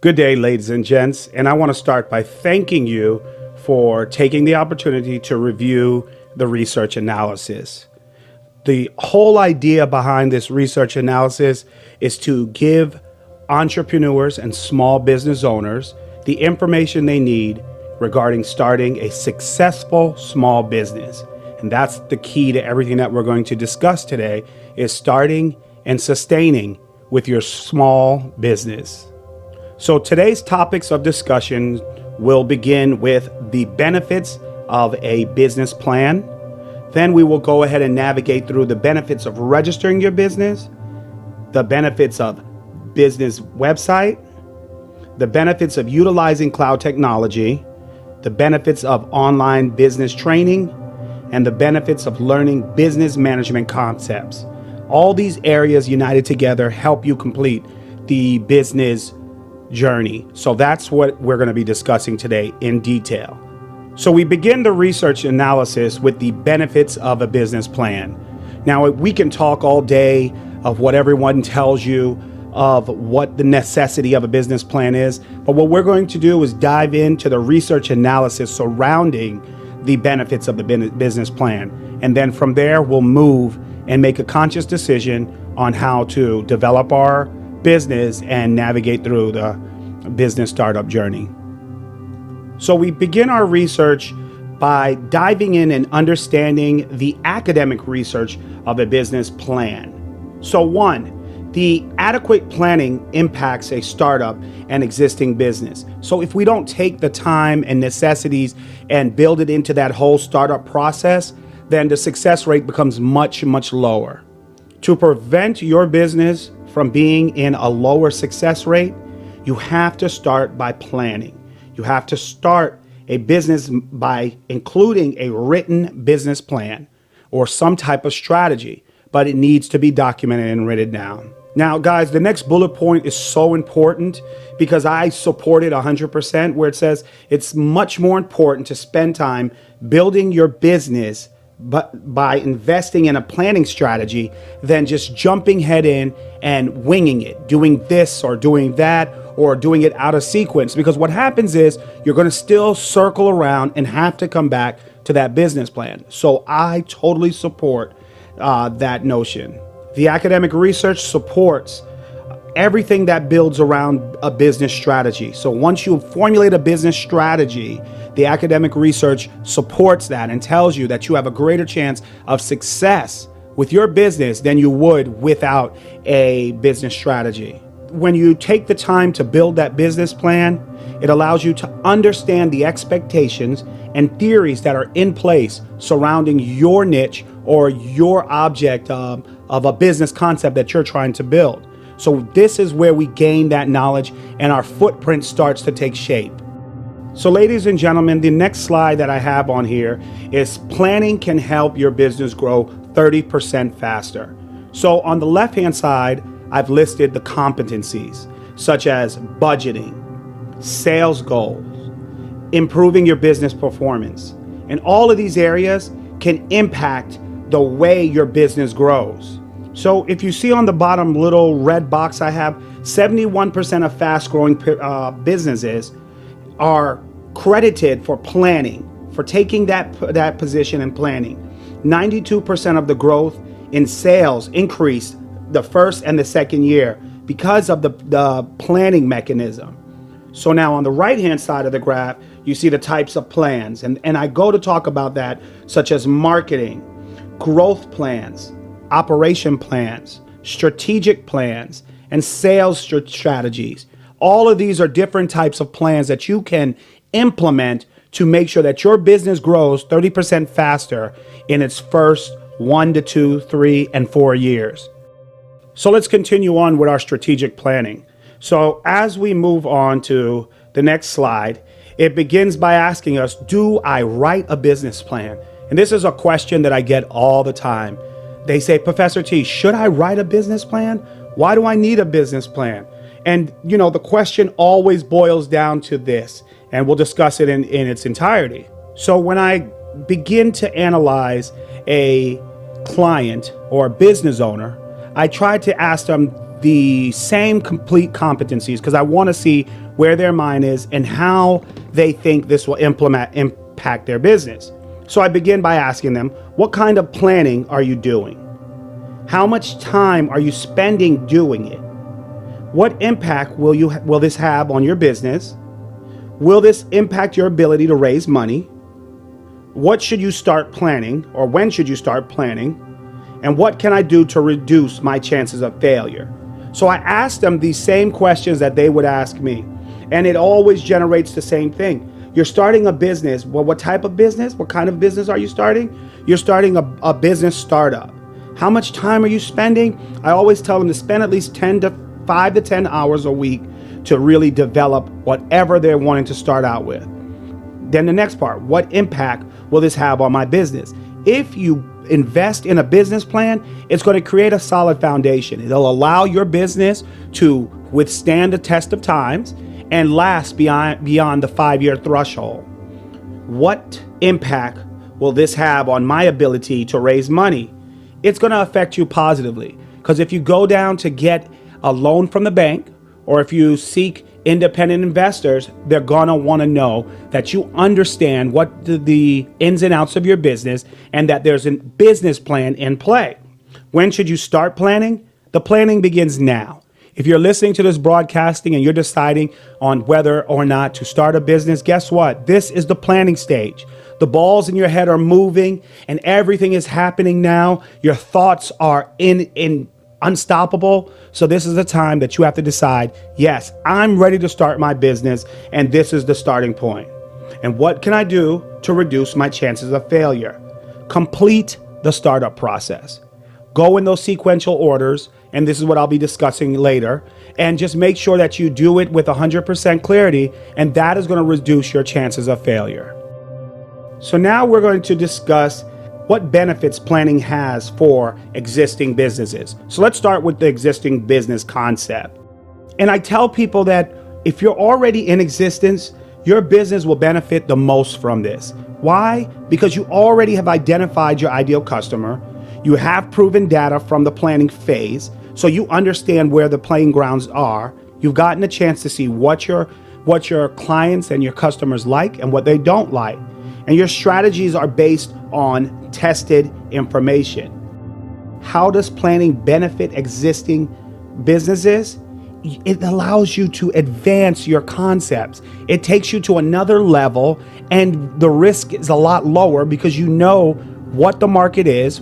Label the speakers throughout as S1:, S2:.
S1: Good day, ladies and gents, and I want to start by thanking you for taking the opportunity to review the research analysis. The whole idea behind this research analysis is to give entrepreneurs and small business owners the information they need regarding starting a successful small business. And that's the key to everything that we're going to discuss today is starting and sustaining with your small business. So today's topics of discussion will begin with the benefits of a business plan. Then we will go ahead and navigate through the benefits of registering your business, the benefits of business website, the benefits of utilizing cloud technology, the benefits of online business training, and the benefits of learning business management concepts. All these areas united together help you complete the business journey. So that's what we're going to be discussing today in detail. So we begin the research analysis with the benefits of a business plan. Now, we can talk all day of what everyone tells you of what the necessity of a business plan is, but what we're going to do is dive into the research analysis surrounding the benefits of the business plan. And then from there, we'll move and make a conscious decision on how to develop our business and navigate through the business startup journey. So we begin our research by diving in and understanding the academic research of a business plan. So one, the adequate planning impacts a startup and existing business. So if we don't take the time and necessities and build it into that whole startup process, then the success rate becomes much, much lower. To prevent your business from being in a lower success rate, you have to start by planning. You have to start a business by including a written business plan or some type of strategy, but it needs to be documented and written down. Now, guys, the next bullet point is so important because I support it 100%, where it says it's much more important to spend time building your business but by investing in a planning strategy than just jumping head in and winging it, doing this or doing that or doing it out of sequence. Because what happens is you're going to still circle around and have to come back to that business plan. So I totally support that notion. The academic research supports everything that builds around a business strategy. So once you formulate a business strategy, the academic research supports that and tells you that you have a greater chance of success with your business than you would without a business strategy. When you take the time to build that business plan, it allows you to understand the expectations and theories that are in place surrounding your niche or your object of a business concept that you're trying to build. So this is where we gain that knowledge and our footprint starts to take shape. So ladies and gentlemen, the next slide that I have on here is planning can help your business grow 30% faster. So on the left-hand side, I've listed the competencies such as budgeting, sales goals, improving your business performance. And all of these areas can impact the way your business grows. So if you see on the bottom little red box I have, 71% of fast-growing businesses are credited for planning, for taking that position and planning. 92% of the growth in sales increased the first and the second year because of the planning mechanism. So now on the right-hand side of the graph, you see the types of plans. And I go to talk about that, such as marketing, growth plans, operation plans, strategic plans, and sales strategies. All of these are different types of plans that you can implement to make sure that your business grows 30% faster in its first 1 to 2, 3, and 4 years. So let's continue on with our strategic planning. So as we move on to the next slide, it begins by asking us, do I write a business plan? And this is a question that I get all the time. They say, Professor T, should I write a business plan? Why do I need a business plan? And, the question always boils down to this, and we'll discuss it in its entirety. So when I begin to analyze a client or a business owner, I try to ask them the same complete competencies because I want to see where their mind is and how they think this will impact their business. So I begin by asking them, what kind of planning are you doing? How much time are you spending doing it? What impact will this have on your business? Will this impact your ability to raise money? What should you start planning, or when should you start planning? And what can I do to reduce my chances of failure? So I asked them these same questions that they would ask me. And it always generates the same thing. You're starting a business. Well, what type of business? What kind of business are you starting? You're starting a business startup. How much time are you spending? I always tell them to spend at least 5 to 10 hours a week to really develop whatever they're wanting to start out with. Then the next part, what impact will this have on my business? If you invest in a business plan, it's going to create a solid foundation. It'll allow your business to withstand the test of times and last beyond the 5-year threshold. What impact will this have on my ability to raise money? It's going to affect you positively, because if you go down to get a loan from the bank, or if you seek independent investors, they're going to want to know that you understand what the ins and outs of your business and that there's a business plan in play. When should you start planning? The planning begins now. If you're listening to this broadcasting and you're deciding on whether or not to start a business, guess what? This is the planning stage. The balls in your head are moving and everything is happening now. Your thoughts are unstoppable. So this is the time that you have to decide, yes, I'm ready to start my business, and this is the starting point. And what can I do to reduce my chances of failure? Complete the startup process. Go in those sequential orders, and this is what I'll be discussing later, and just make sure that you do it with 100% clarity, and that is going to reduce your chances of failure. So now we're going to discuss what benefits planning has for existing businesses. So let's start with the existing business concept. And I tell people that if you're already in existence, your business will benefit the most from this. Why? Because you already have identified your ideal customer. You have proven data from the planning phase, so you understand where the playing grounds are. You've gotten a chance to see what your clients and your customers like and what they don't like. And your strategies are based on tested information. How does planning benefit existing businesses? It allows you to advance your concepts. It takes you to another level, and the risk is a lot lower because you know what the market is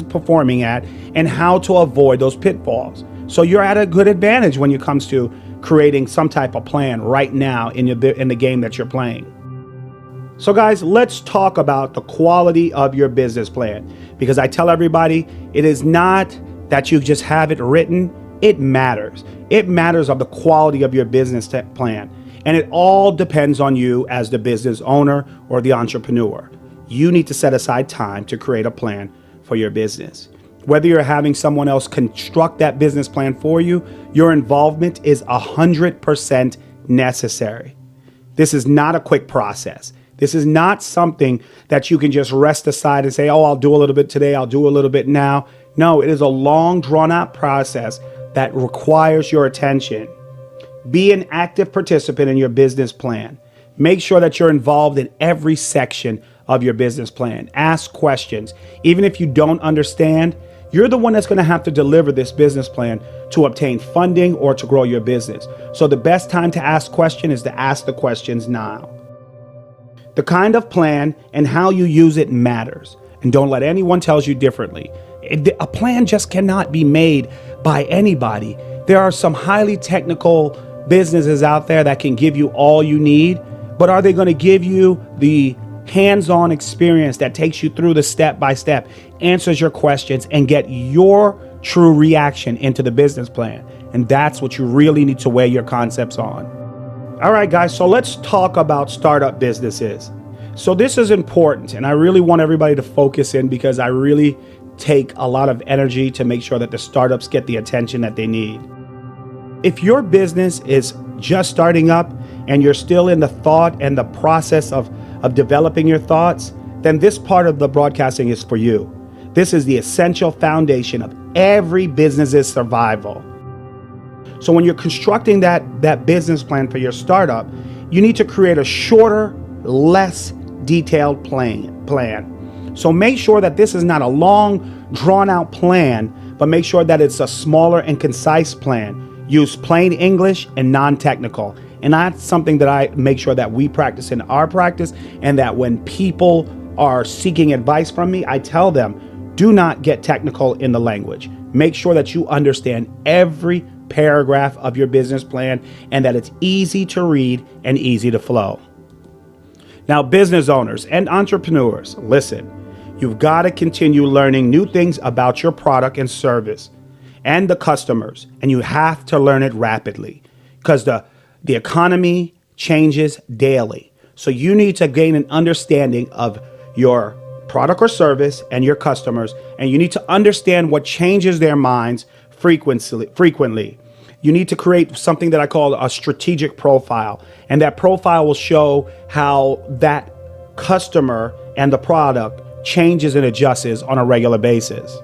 S1: performing at, and how to avoid those pitfalls. So you're at a good advantage when it comes to creating some type of plan right now in the game that you're playing. So guys, let's talk about the quality of your business plan, because I tell everybody it is not that you just have it written. It matters. It matters of the quality of your business plan. And it all depends on you as the business owner or the entrepreneur. You need to set aside time to create a plan for your business. Whether you're having someone else construct that business plan for you, your involvement is 100% necessary. This is not a quick process. This is not something that you can just rest aside and say, oh, I'll do a little bit today, I'll do a little bit now. No, it is a long, drawn-out process that requires your attention. Be an active participant in your business plan. Make sure that you're involved in every section of your business plan. Ask questions. Even if you don't understand, you're the one that's going to have to deliver this business plan to obtain funding or to grow your business. So the best time to ask questions is to ask the questions now. The kind of plan and how you use it matters. And don't let anyone tell you differently. A plan just cannot be made by anybody. There are some highly technical businesses out there that can give you all you need, but are they going to give you the hands-on experience that takes you through the step-by-step, answers your questions, and get your true reaction into the business plan? And that's what you really need to weigh your concepts on. All right, guys, so let's talk about startup businesses. So this is important, and I really want everybody to focus in, because I really take a lot of energy to make sure that the startups get the attention that they need. If your business is just starting up and you're still in the thought and the process of developing your thoughts, then this part of the broadcasting is for you. This is the essential foundation of every business's survival. So when you're constructing that business plan for your startup, you need to create a shorter, less detailed plan. So make sure that this is not a long, drawn out plan, but make sure that it's a smaller and concise plan. Use plain English and non-technical. And that's something that I make sure that we practice in our practice, and that when people are seeking advice from me, I tell them, do not get technical in the language. Make sure that you understand every paragraph of your business plan and that it's easy to read and easy to flow. Now, business owners and entrepreneurs, listen, you've got to continue learning new things about your product and service and the customers, and you have to learn it rapidly because the economy changes daily. So you need to gain an understanding of your product or service and your customers, and you need to understand what changes their minds frequently. You need to create something that I call a strategic profile, and that profile will show how that customer and the product changes and adjusts on a regular basis.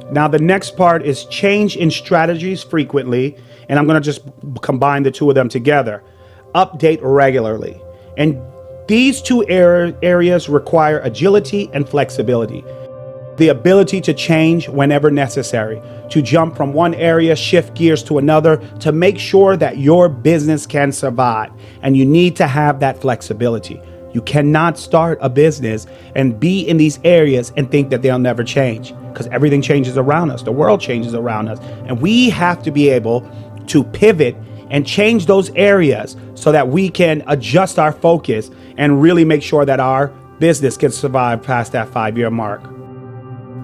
S1: Now, the next part is change in strategies frequently, and I'm going to just combine the two of them together. Update regularly. And these two areas require agility and flexibility. The ability to change whenever necessary, to jump from one area, shift gears to another, to make sure that your business can survive. And you need to have that flexibility. You cannot start a business and be in these areas and think that they'll never change, because everything changes around us. The world changes around us. And we have to be able to pivot and change those areas so that we can adjust our focus and really make sure that our business can survive past that 5-year mark.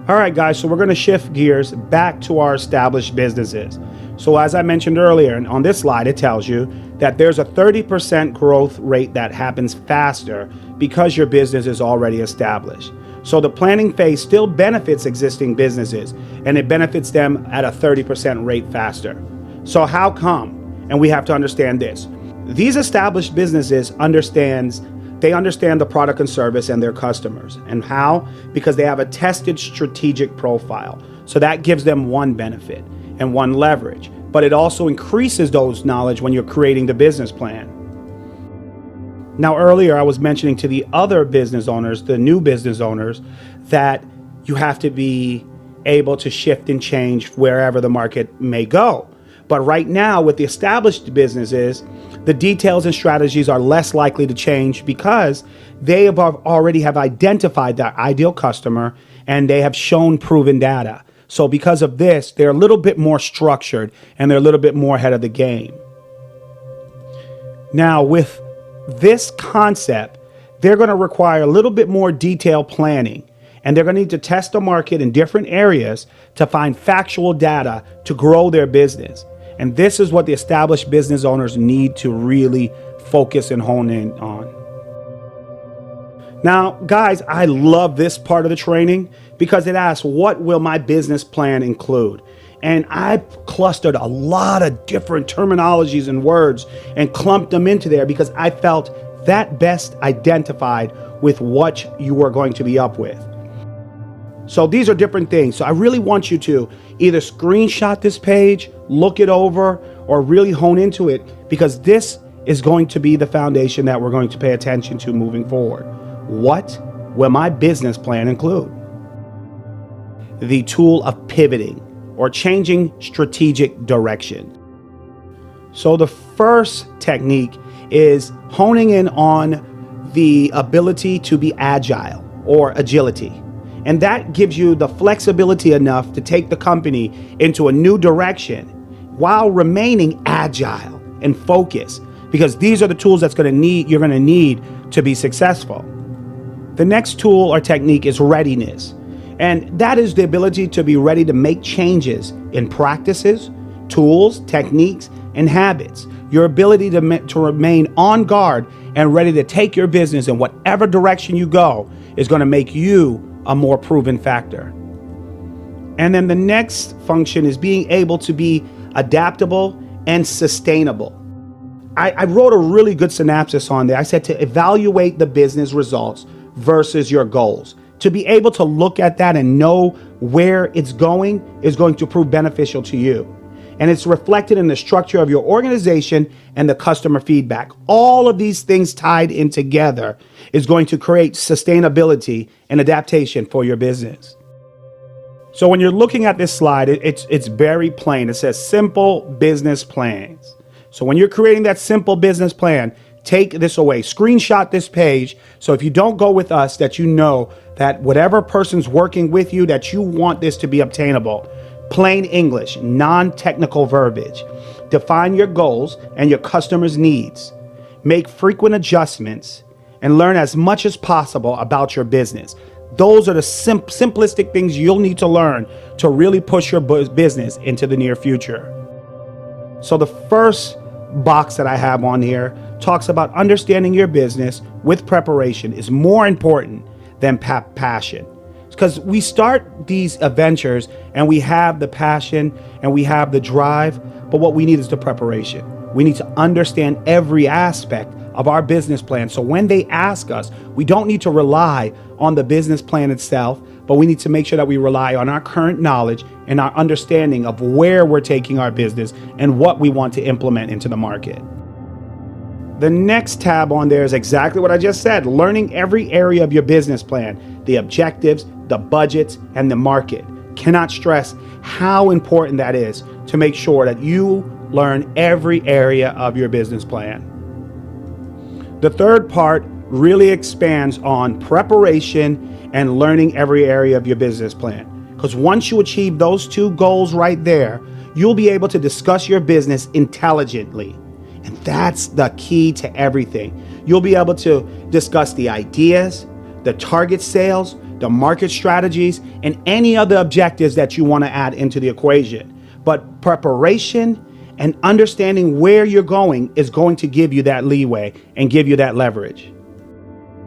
S1: All right, guys, so we're going to shift gears back to our established businesses. So as I mentioned earlier, and on this slide, it tells you that there's a 30% growth rate that happens faster because your business is already established. So the planning phase still benefits existing businesses, and it benefits them at a 30% rate faster. So how come? And we have to understand this. These established businesses understand the product and service and their customers. And how? Because they have a tested strategic profile. So that gives them one benefit and one leverage. But it also increases those knowledge when you're creating the business plan. Now, earlier I was mentioning to the other business owners, the new business owners, that you have to be able to shift and change wherever the market may go. But right now, with the established businesses, the details and strategies are less likely to change because they already have identified their ideal customer and they have shown proven data. So because of this, they're a little bit more structured and they're a little bit more ahead of the game. Now, with this concept, they're going to require a little bit more detailed planning, and they're going to need to test the market in different areas to find factual data to grow their business. And this is what the established business owners need to really focus and hone in on. Now, guys, I love this part of the training because it asks, what will my business plan include? And I clustered a lot of different terminologies and words and clumped them into there because I felt that best identified with what you are going to be up with. So these are different things. So I really want you to either screenshot this page, look it over, or really hone into it, because this is going to be the foundation that we're going to pay attention to moving forward. What will my business plan include? The tool of pivoting or changing strategic direction. So the first technique is honing in on the ability to be agile or agility. And that gives you the flexibility enough to take the company into a new direction while remaining agile and focused, because these are the tools you're going to need to be successful. The next tool or technique is readiness. And that is the ability to be ready to make changes in practices, tools, techniques, and habits. Your ability to remain on guard and ready to take your business in whatever direction you go is going to make you a more proven factor. And then the next function is being able to be adaptable and sustainable. I wrote a really good synopsis on there. I said to evaluate the business results versus your goals. To be able to look at that and know where it's going is going to prove beneficial to you. and it's reflected in the structure of your organization and the customer feedback. All of these things tied in together is going to create sustainability and adaptation for your business. So when you're looking at this slide, it's very plain. It says simple business plans. So when you're creating that simple business plan, take this away, screenshot this page. So if you don't go with us, that you know that whatever person's working with you, that you want this to be obtainable. Plain English, non-technical verbiage. Define your goals and your customers' needs. Make frequent adjustments and learn as much as possible about your business. Those are the simplistic things you'll need to learn to really push your business into the near future. So the first box that I have on here talks about understanding your business with preparation is more important than passion. Because we start these adventures and we have the passion and we have the drive, but what we need is the preparation. We need to understand every aspect of our business plan. So when they ask us, we don't need to rely on the business plan itself, but we need to make sure that we rely on our current knowledge and our understanding of where we're taking our business and what we want to implement into the market. The next tab on there is exactly what I just said, learning every area of your business plan, the objectives, the budgets, and the market. Cannot stress how important that is to make sure that you learn every area of your business plan. The third part really expands on preparation and learning every area of your business plan. Because once you achieve those two goals right there, you'll be able to discuss your business intelligently. And that's the key to everything. You'll be able to discuss the ideas, the target sales, the market strategies, and any other objectives that you want to add into the equation. But preparation and understanding where you're going is going to give you that leeway and give you that leverage.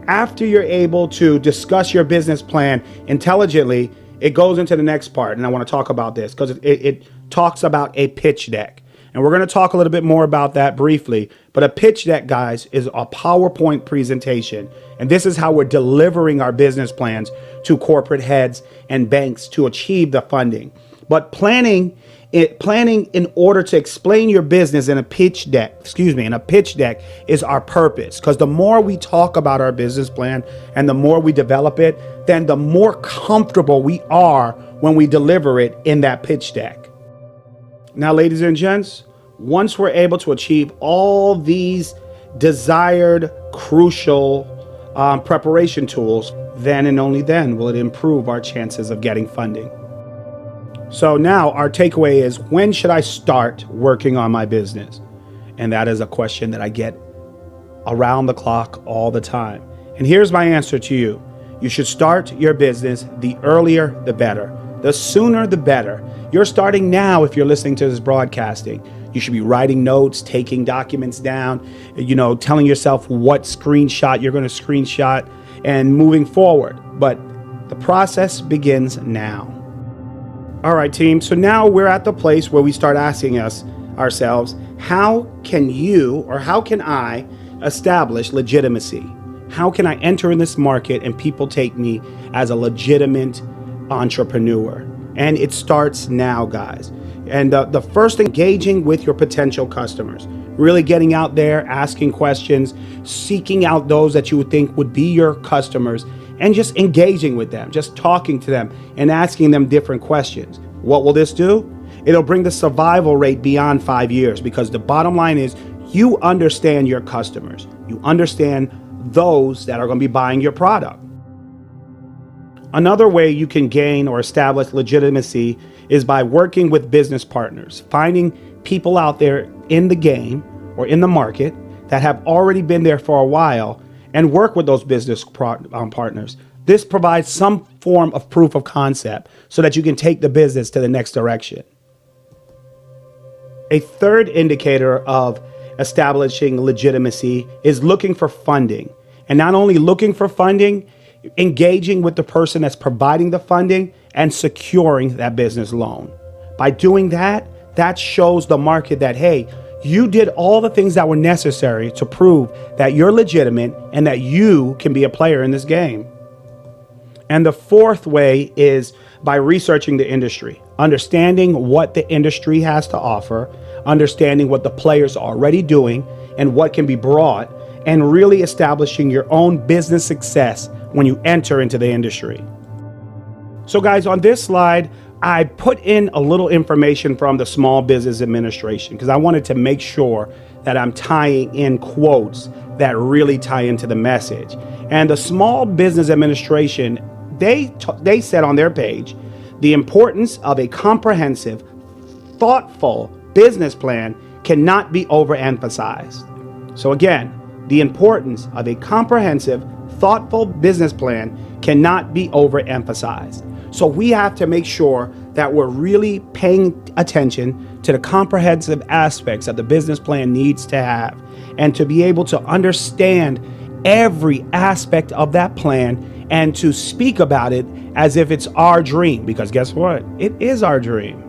S1: After you're able to discuss your business plan intelligently, it goes into the next part. And I want to talk about this because it talks about a pitch deck. And we're going to talk a little bit more about that briefly. But a pitch deck, guys, is a PowerPoint presentation. And this is how we're delivering our business plans to corporate heads and banks to achieve the funding. But planning in order to explain your business in a pitch deck is our purpose. Because the more we talk about our business plan and the more we develop it, then the more comfortable we are when we deliver it in that pitch deck. Now, ladies and gents, once we're able to achieve all these desired, crucial preparation tools, then and only then will it improve our chances of getting funding. So now our takeaway is, when should I start working on my business? And that is a question that I get around the clock all the time. And here's my answer to you. You should start your business the earlier, the better. The sooner, the better. You're starting now if you're listening to this broadcasting. You should be writing notes, taking documents down, telling yourself what screenshot you're going to screenshot and moving forward. But the process begins now. All right, team. So now we're at the place where we start asking ourselves, how can you or how can I establish legitimacy? How can I enter in this market and people take me as a legitimate entrepreneur? And it starts now, guys. And the first, engaging with your potential customers, really getting out there, asking questions, seeking out those that you would think would be your customers, and just engaging with them, just talking to them and asking them different questions. What will this do? It'll bring the survival rate beyond 5 years, because the bottom line is you understand your customers. You understand those that are going to be buying your product. Another way you can gain or establish legitimacy is by working with business partners, finding people out there in the game or in the market that have already been there for a while, and work with those business partners. This provides some form of proof of concept so that you can take the business to the next direction. A third indicator of establishing legitimacy is looking for funding. And not only looking for funding, engaging with the person that's providing the funding and securing that business loan. By doing that, that shows the market that, hey, you did all the things that were necessary to prove that you're legitimate and that you can be a player in this game. And the fourth way is by researching the industry. understanding what the industry has to offer, understanding what the players are already doing and what can be brought, and really establishing your own business success when you enter into the industry. So guys, on this slide, I put in a little information from the Small Business Administration because I wanted to make sure that I'm tying in quotes that really tie into the message. And the Small Business Administration, they said on their page, the importance of a comprehensive, thoughtful business plan cannot be overemphasized. So again, the importance of a comprehensive, thoughtful business plan cannot be overemphasized. So we have to make sure that we're really paying attention to the comprehensive aspects that the business plan needs to have, and to be able to understand every aspect of that plan and to speak about it as if it's our dream, because guess what? It is our dream.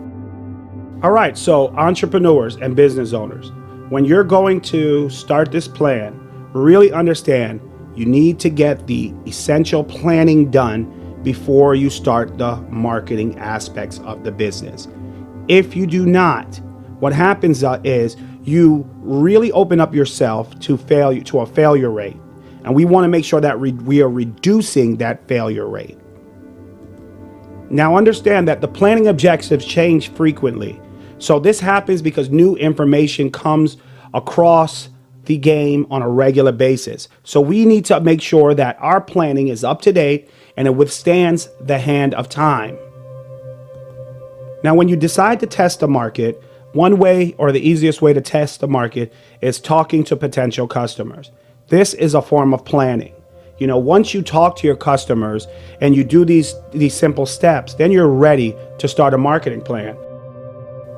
S1: All right, so entrepreneurs and business owners, when you're going to start this plan, really understand you need to get the essential planning done before you start the marketing aspects of the business. If you do not, what happens is you really open up yourself to failure, to a failure rate. And we want to make sure that we are reducing that failure rate. Now understand that the planning objectives change frequently. So this happens because new information comes across the game on a regular basis. So we need to make sure that our planning is up to date and it withstands the hand of time. Now, when you decide to test the market, one way or the easiest way to test the market is talking to potential customers. This is a form of planning. You know, once you talk to your customers and you do these simple steps, then you're ready to start a marketing plan.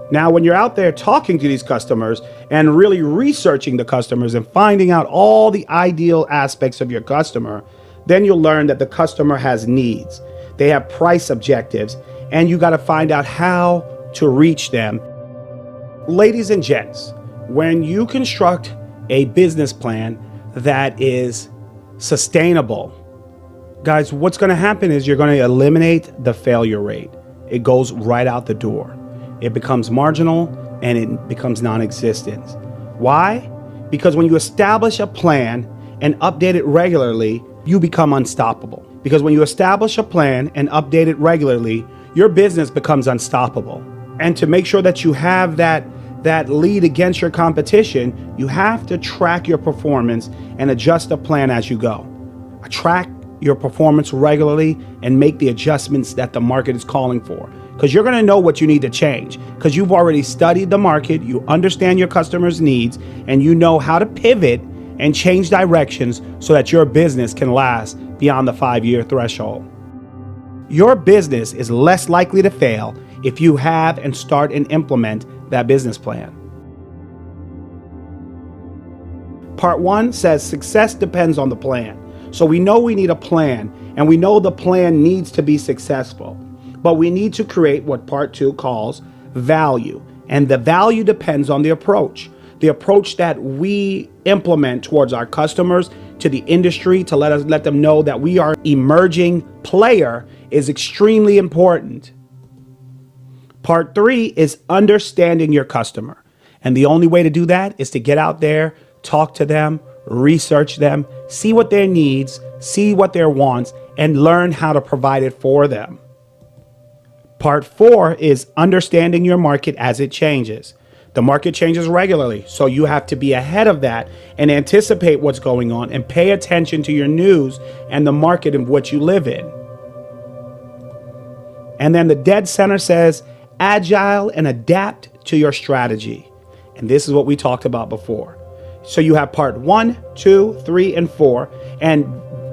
S1: Now, when you're out there talking to these customers and really researching the customers and finding out all the ideal aspects of your customer, then you'll learn that the customer has needs. They have price objectives, and you got to find out how to reach them. Ladies and gents, when you construct a business plan that is sustainable, guys, what's going to happen is you're going to eliminate the failure rate. It goes right out the door. It becomes marginal and it becomes non-existent. Why? Because when you establish a plan and update it regularly, you become unstoppable. Because when you establish a plan and update it regularly, your business becomes unstoppable. And to make sure that you have that lead against your competition, you have to track your performance and adjust the plan as you go. Track your performance regularly and make the adjustments that the market is calling for. Because you're going to know what you need to change, because you've already studied the market, you understand your customers' needs, and you know how to pivot and change directions so that your business can last beyond the 5-year threshold. Your business is less likely to fail if you have and start and implement that business plan. Part 1 says success depends on the plan. So we know we need a plan, and we know the plan needs to be successful. But we need to create what Part 2 calls value. And the value depends on the approach that we implement towards our customers, to the industry, to let them know that we are emerging player is extremely important. Part 3 is understanding your customer. And the only way to do that is to get out there, talk to them, research them, see what their needs, see what their wants, and learn how to provide it for them. Part 4 is understanding your market as it changes. The market changes regularly, so you have to be ahead of that and anticipate what's going on and pay attention to your news and the market in which you live in. And then the dead center says agile and adapt to your strategy. And this is what we talked about before. So you have part 1, 2, 3, and 4. And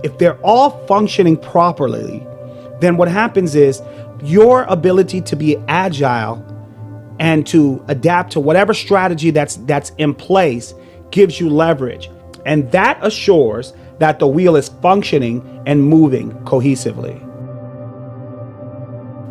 S1: if they're all functioning properly, then what happens is your ability to be agile and to adapt to whatever strategy that's in place gives you leverage. And that assures that the wheel is functioning and moving cohesively.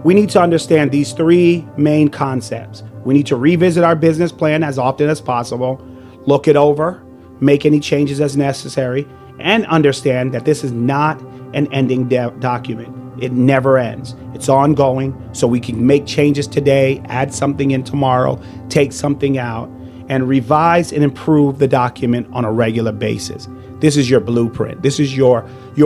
S1: We need to understand these 3 main concepts. We need to revisit our business plan as often as possible, look it over, make any changes as necessary, and understand that this is not an ending document. It never ends. It's ongoing, so we can make changes today, add something in tomorrow, take something out, and revise and improve the document on a regular basis. This is your blueprint. This is your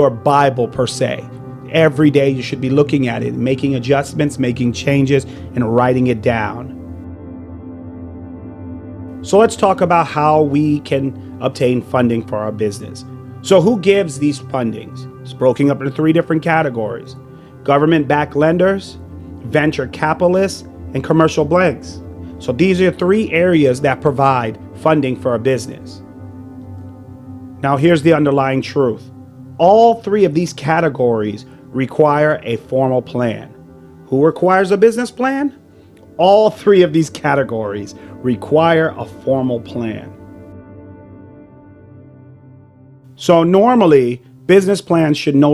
S1: Bible per se. Every day you should be looking at it, making adjustments, making changes, and writing it down. So let's talk about how we can obtain funding for our business. So who gives these fundings? It's broken up into 3 different categories: government-backed lenders, venture capitalists, and commercial banks. So these are 3 areas that provide funding for a business. Now here's the underlying truth. All 3 of these categories require a formal plan. Who requires a business plan? All 3 of these categories require a formal plan. So normally, business plans should be no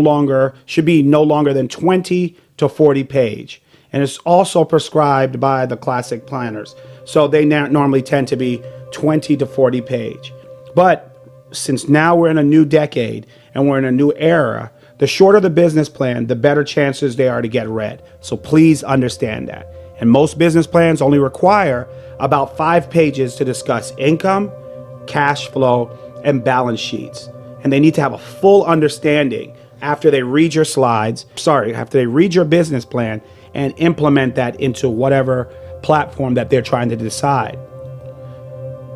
S1: longer than 20 to 40 page. And it's also prescribed by the classic planners. So they normally tend to be 20 to 40 page. But since now we're in a new decade and we're in a new era, the shorter the business plan, the better chances they are to get read. So please understand that. And most business plans only require about 5 pages to discuss income, cash flow, and balance sheets. And they need to have a full understanding after they read your after they read your business plan and implement that into whatever platform that they're trying to decide.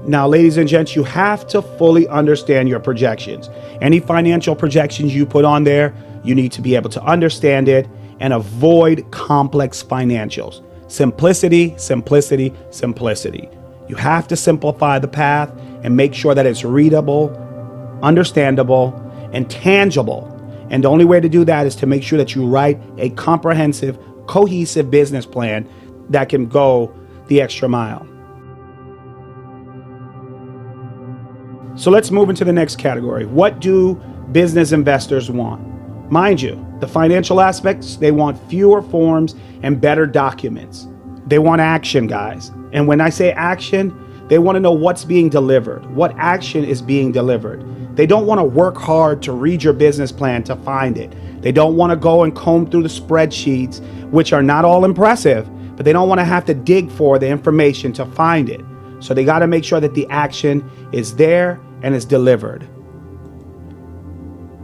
S1: Now, ladies and gents, you have to fully understand your projections. Any financial projections you put on there, you need to be able to understand it and avoid complex financials. Simplicity, simplicity, simplicity. You have to simplify the path and make sure that it's readable, understandable, and tangible. And the only way to do that is to make sure that you write a comprehensive, cohesive business plan that can go the extra mile. So let's move into the next category. What do business investors want? Mind you, the financial aspects, they want fewer forms and better documents. They want action, guys. And when I say action, they want to know what's being delivered, what action is being delivered. They don't want to work hard to read your business plan to find it. They don't want to go and comb through the spreadsheets, which are not all impressive, but they don't want to have to dig for the information to find it. So they got to make sure that the action is there and is delivered.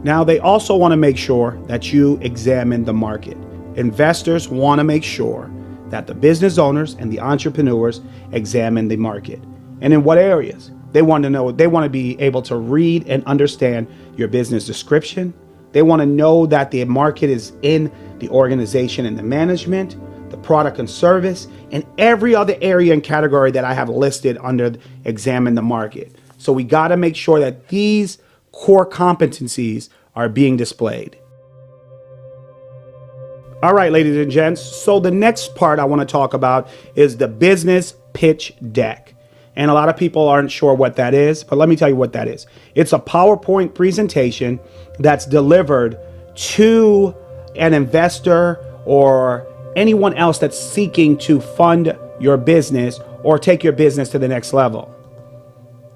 S1: Now, they also want to make sure that you examine the market. Investors want to make sure that the business owners and the entrepreneurs examine the market. And in what areas? They want to be able to read and understand your business description. They want to know that the market is in the organization and the management, the product and service, and every other area and category that I have listed under examine the market. So we got to make sure that these core competencies are being displayed. All right, ladies and gents. So the next part I want to talk about is the business pitch deck. And a lot of people aren't sure what that is, but let me tell you what that is. It's a PowerPoint presentation that's delivered to an investor or anyone else that's seeking to fund your business or take your business to the next level.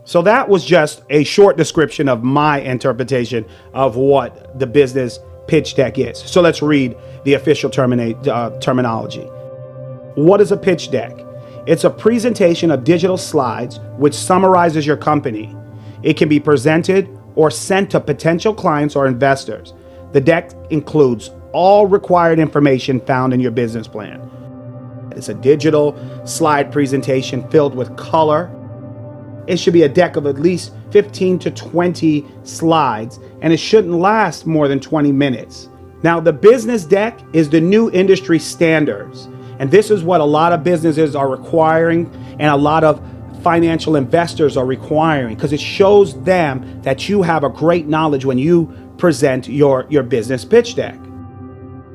S1: So that was just a short description of my interpretation of what the business pitch deck is. So let's read the official terminology. What is a pitch deck? It's a presentation of digital slides which summarizes your company. It can be presented or sent to potential clients or investors. The deck includes all required information found in your business plan. It's a digital slide presentation filled with color. It should be a deck of at least 15 to 20 slides, and it shouldn't last more than 20 minutes. Now, the business deck is the new industry standards, and this is what a lot of businesses are requiring and a lot of financial investors are requiring, because it shows them that you have a great knowledge when you present your business pitch deck.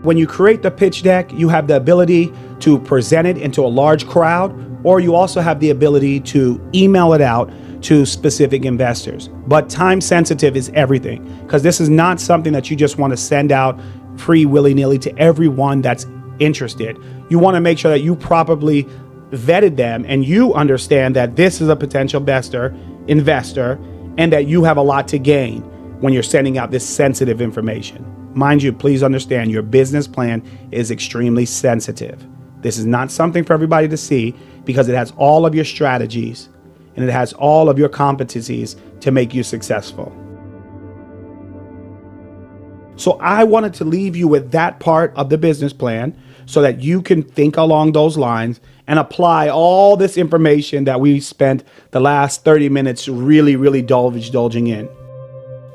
S1: When you create the pitch deck, you have the ability to present it into a large crowd, or you also have the ability to email it out to specific investors. But time sensitive is everything, because this is not something that you just want to send out free willy-nilly to everyone that's interested. You want to make sure that you properly vetted them and you understand that this is a potential investor, and that you have a lot to gain when you're sending out this sensitive information. Mind you, please understand your business plan is extremely sensitive. This is not something for everybody to see because it has all of your strategies and it has all of your competencies to make you successful. So I wanted to leave you with that part of the business plan so that you can think along those lines and apply all this information that we spent the last 30 minutes really indulging in.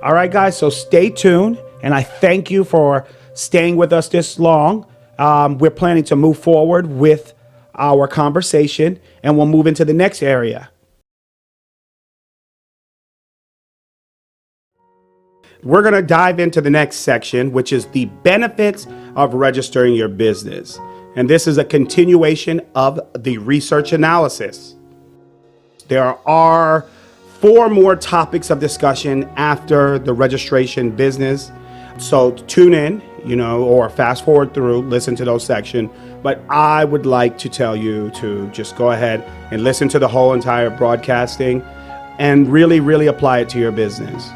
S1: All right, guys, so stay tuned. And I thank you for staying with us this long. We're planning to move forward with our conversation and we'll move into the next area. We're going to dive into the next section, which is the benefits of registering your business. And this is a continuation of the research analysis. There are 4 more topics of discussion after the registration business. So tune in, or fast forward through, listen to those sections. But I would like to tell you to just go ahead and listen to the whole entire broadcasting and really apply it to your business.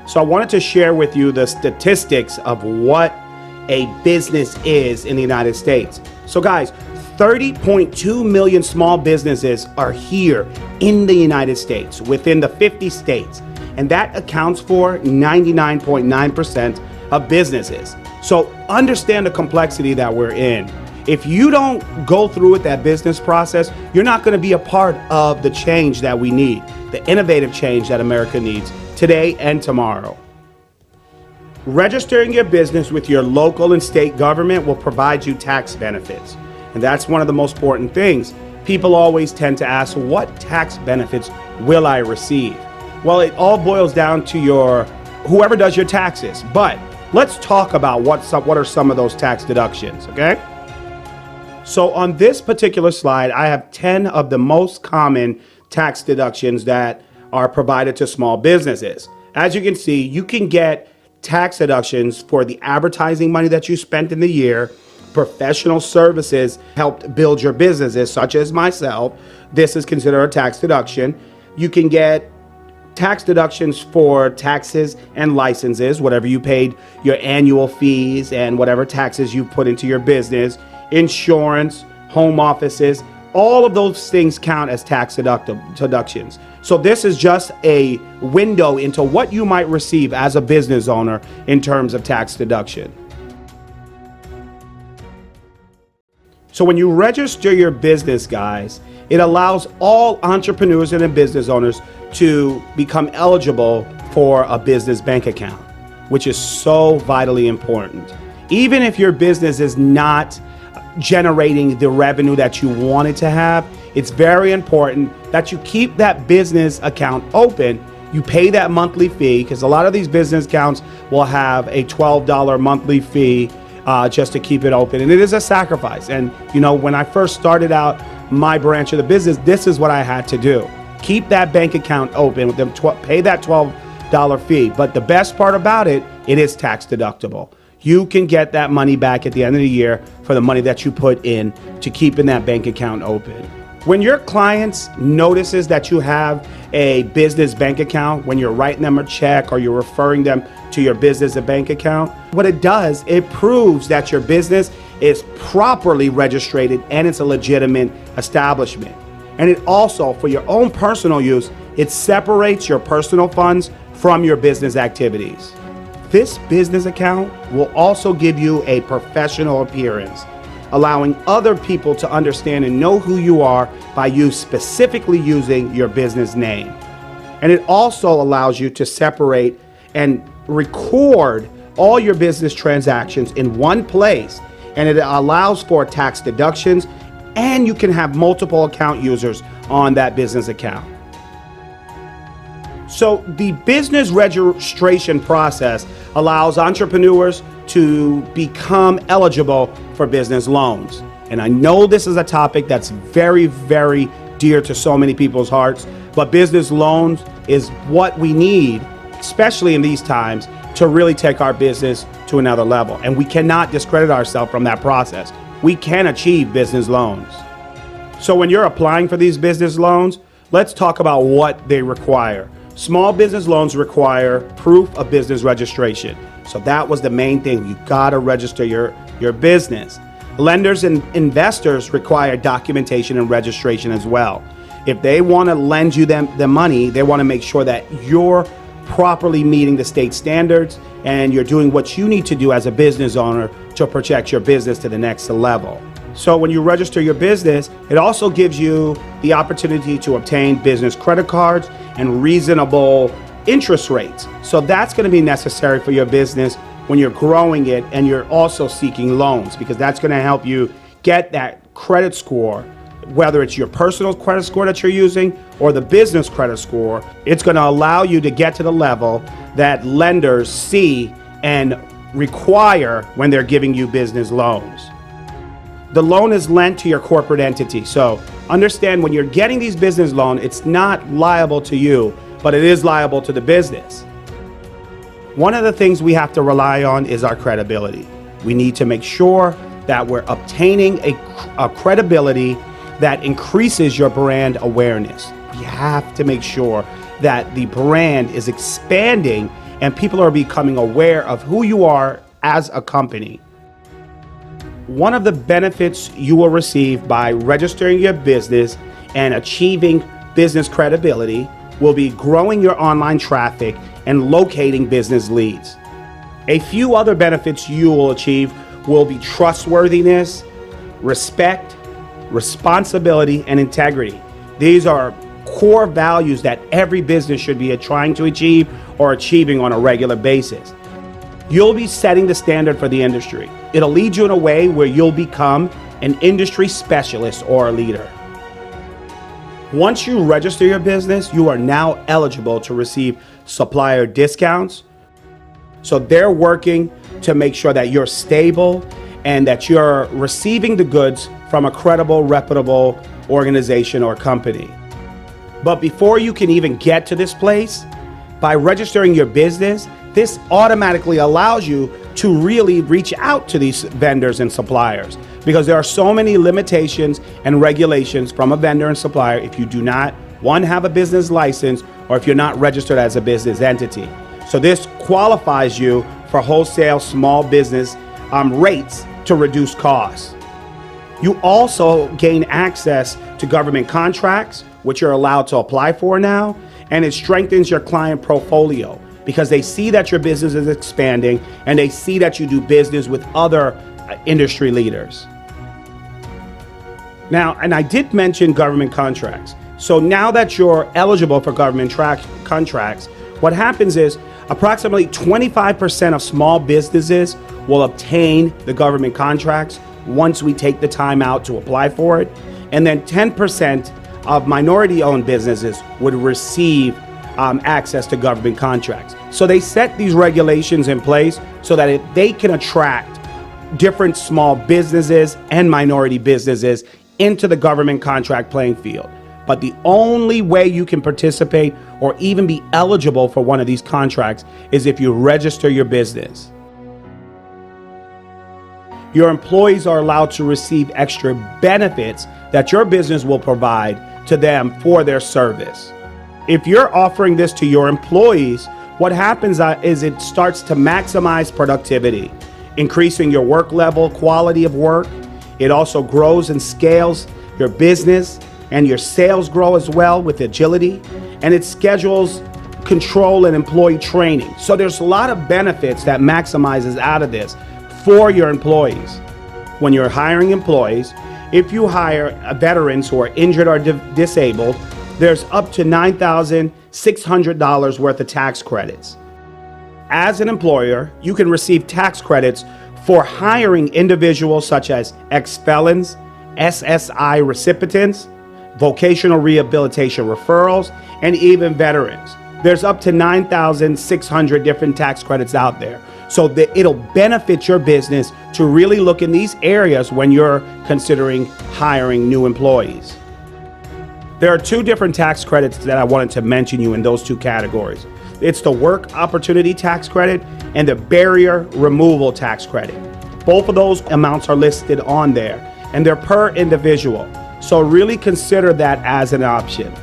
S1: So I wanted to share with you the statistics of what a business is in the United States. So guys, 30.2 million small businesses are here in the United States, within the 50 states. And that accounts for 99.9% of businesses. So understand the complexity that we're in. If you don't go through with that business process, you're not going to be a part of the change that we need, the innovative change that America needs today and tomorrow. Registering your business with your local and state government will provide you tax benefits. And that's one of the most important things. People always tend to ask, what tax benefits will I receive? Well, it all boils down to whoever does your taxes. But let's talk about what are some of those tax deductions, okay? So on this particular slide, I have 10 of the most common tax deductions that are provided to small businesses. As you can see, you can get tax deductions for the advertising money that you spent in the year, professional services helped build your businesses, such as myself. This is considered a tax deduction. You can get tax deductions for taxes and licenses, whatever you paid, your annual fees and whatever taxes you put into your business, insurance, home offices, all of those things count as tax deductions. So this is just a window into what you might receive as a business owner in terms of tax deduction. So when you register your business, guys, it allows all entrepreneurs and business owners to become eligible for a business bank account, which is so vitally important. Even if your business is not generating the revenue that you wanted to have, it's very important that you keep that business account open. You pay that monthly fee, because a lot of these business accounts will have a $12 monthly fee just to keep it open. And it is a sacrifice. And when I first started out my branch of the business, this is what I had to do. Keep that bank account open with them, pay that $12 fee. But the best part about it is tax deductible. You can get that money back at the end of the year for the money that you put in to keeping that bank account open. When your clients notices that you have a business bank account, when you're writing them a check or you're referring them to your business bank account, what it does, it proves that your business is properly registered and it's a legitimate establishment. And it also, for your own personal use, it separates your personal funds from your business activities. This business account will also give you a professional appearance, allowing other people to understand and know who you are by you specifically using your business name. And it also allows you to separate and record all your business transactions in one place, and it allows for tax deductions, and you can have multiple account users on that business account. So the business registration process allows entrepreneurs to become eligible for business loans. And I know this is a topic that's very dear to so many people's hearts, but business loans is what we need, especially in these times, to really take our business to another level. And we cannot discredit ourselves from that process. We can achieve business loans. So when you're applying for these business loans, let's talk about what they require. Small business loans require proof of business registration. So that was the main thing. You gotta register your business. Lenders and investors require documentation and registration as well. If they wanna lend you the money, they wanna make sure that you're properly meeting the state standards and you're doing what you need to do as a business owner to protect your business to the next level. So when you register your business, it also gives you the opportunity to obtain business credit cards and reasonable interest rates. So that's going to be necessary for your business when you're growing it and you're also seeking loans, because that's going to help you get that credit score, whether it's your personal credit score that you're using or the business credit score. It's going to allow you to get to the level that lenders see and require when they're giving you business loans. The loan is lent to your corporate entity. So understand, when you're getting these business loans, it's not liable to you, but it is liable to the business. One of the things we have to rely on is our credibility. We need to make sure that we're obtaining a credibility that increases your brand awareness. We have to make sure that the brand is expanding and people are becoming aware of who you are as a company. One of the benefits you will receive by registering your business and achieving business credibility will be growing your online traffic and locating business leads. A few other benefits you will achieve will be trustworthiness, respect, responsibility, and integrity. These are core values that every business should be trying to achieve or achieving on a regular basis. You'll be setting the standard for the industry. It'll lead you in a way where you'll become an industry specialist or a leader. Once you register your business, you are now eligible to receive supplier discounts. So they're working to make sure that you're stable and that you're receiving the goods from a credible, reputable organization or company. But before you can even get to this place, by registering your business, this automatically allows you to really reach out to these vendors and suppliers, because there are so many limitations and regulations from a vendor and supplier if you do not, one, have a business license, or if you're not registered as a business entity. So this qualifies you for wholesale small business rates to reduce costs. You also gain access to government contracts, which you're allowed to apply for now, and it strengthens your client portfolio because they see that your business is expanding and they see that you do business with other industry leaders. Now, and I did mention government contracts. So now that you're eligible for government contracts, what happens is approximately 25% of small businesses will obtain the government contracts once we take the time out to apply for it. And then 10% of minority-owned businesses would receive access to government contracts. So they set these regulations in place so that they can attract different small businesses and minority businesses into the government contract playing field. But the only way you can participate or even be eligible for one of these contracts is if you register your business. Your employees are allowed to receive extra benefits that your business will provide to them for their service. If you're offering this to your employees, what happens is it starts to maximize productivity, increasing your work level, quality of work. It also grows and scales your business, and your sales grow as well with agility, and it schedules control and employee training. So there's a lot of benefits that maximizes out of this for your employees. When you're hiring employees, if you hire veterans who are injured or disabled, there's up to $9,600 worth of tax credits. As an employer, you can receive tax credits for hiring individuals such as ex-felons, SSI recipients, vocational rehabilitation referrals, and even veterans. There's up to 9,600 different tax credits out there. So that it'll benefit your business to really look in these areas when you're considering hiring new employees. There are two different tax credits that I wanted to mention you in those two categories. It's the Work Opportunity Tax Credit and the Barrier Removal Tax Credit. Both of those amounts are listed on there, and they're per individual. So really consider that as an option.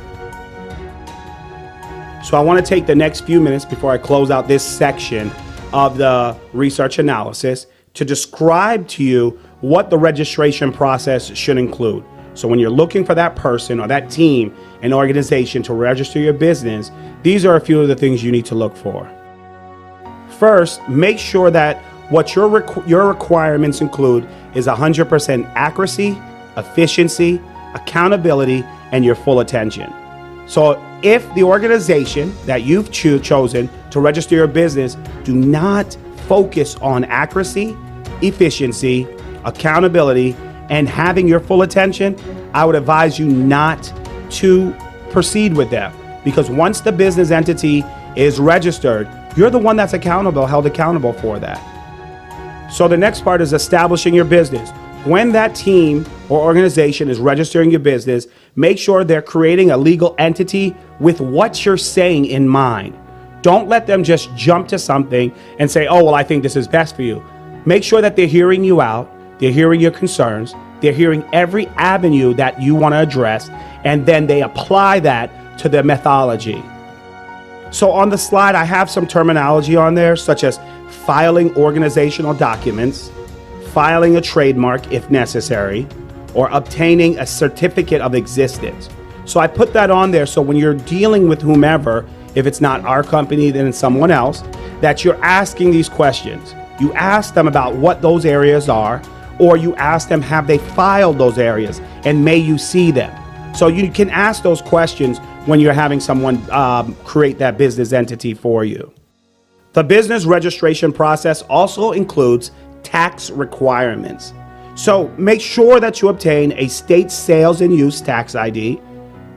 S1: So I want to take the next few minutes before I close out this section of the research analysis to describe to you what the registration process should include. So when you're looking for that person or that team and organization to register your business, these are a few of the things you need to look for. First, make sure that what your requirements include is 100% accuracy, efficiency, accountability, and your full attention. So if the organization that you've chosen to register your business do not focus on accuracy, efficiency, accountability, and having your full attention, I would advise you not to proceed with them, because once the business entity is registered, you're the one that's held accountable for that. So the next part is establishing your business. When that team or organization is registering your business, make sure they're creating a legal entity with what you're saying in mind. Don't let them just jump to something and say, oh, well, I think this is best for you. Make sure that they're hearing you out, they're hearing your concerns, they're hearing every avenue that you want to address, and then they apply that to their methodology. So on the slide, I have some terminology on there, such as filing organizational documents, filing a trademark if necessary, or obtaining a certificate of existence. So I put that on there so when you're dealing with whomever, if it's not our company, then it's someone else, that you're asking these questions. You ask them about what those areas are, or you ask them, have they filed those areas, and may you see them? So you can ask those questions when you're having someone create that business entity for you. The business registration process also includes tax requirements. So make sure that you obtain a state sales and use tax ID.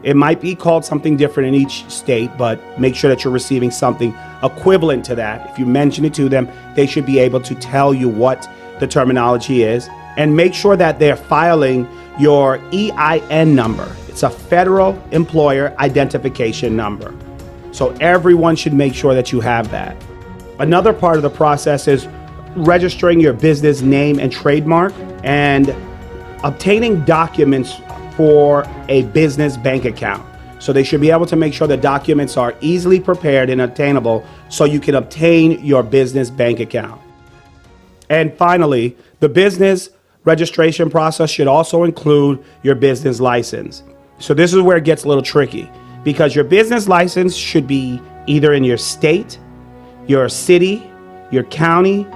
S1: It might be called something different in each state, but make sure that you're receiving something equivalent to that. If you mention it to them, they should be able to tell you what the terminology is. And make sure that they're filing your EIN number. It's a federal employer identification number. So everyone should make sure that you have that. Another part of the process is registering your business name and trademark and obtaining documents for a business bank account. So they should be able to make sure the documents are easily prepared and obtainable so you can obtain your business bank account. And finally, the business registration process should also include your business license. So this is where it gets a little tricky, because your business license should be either in your state, your city, your county,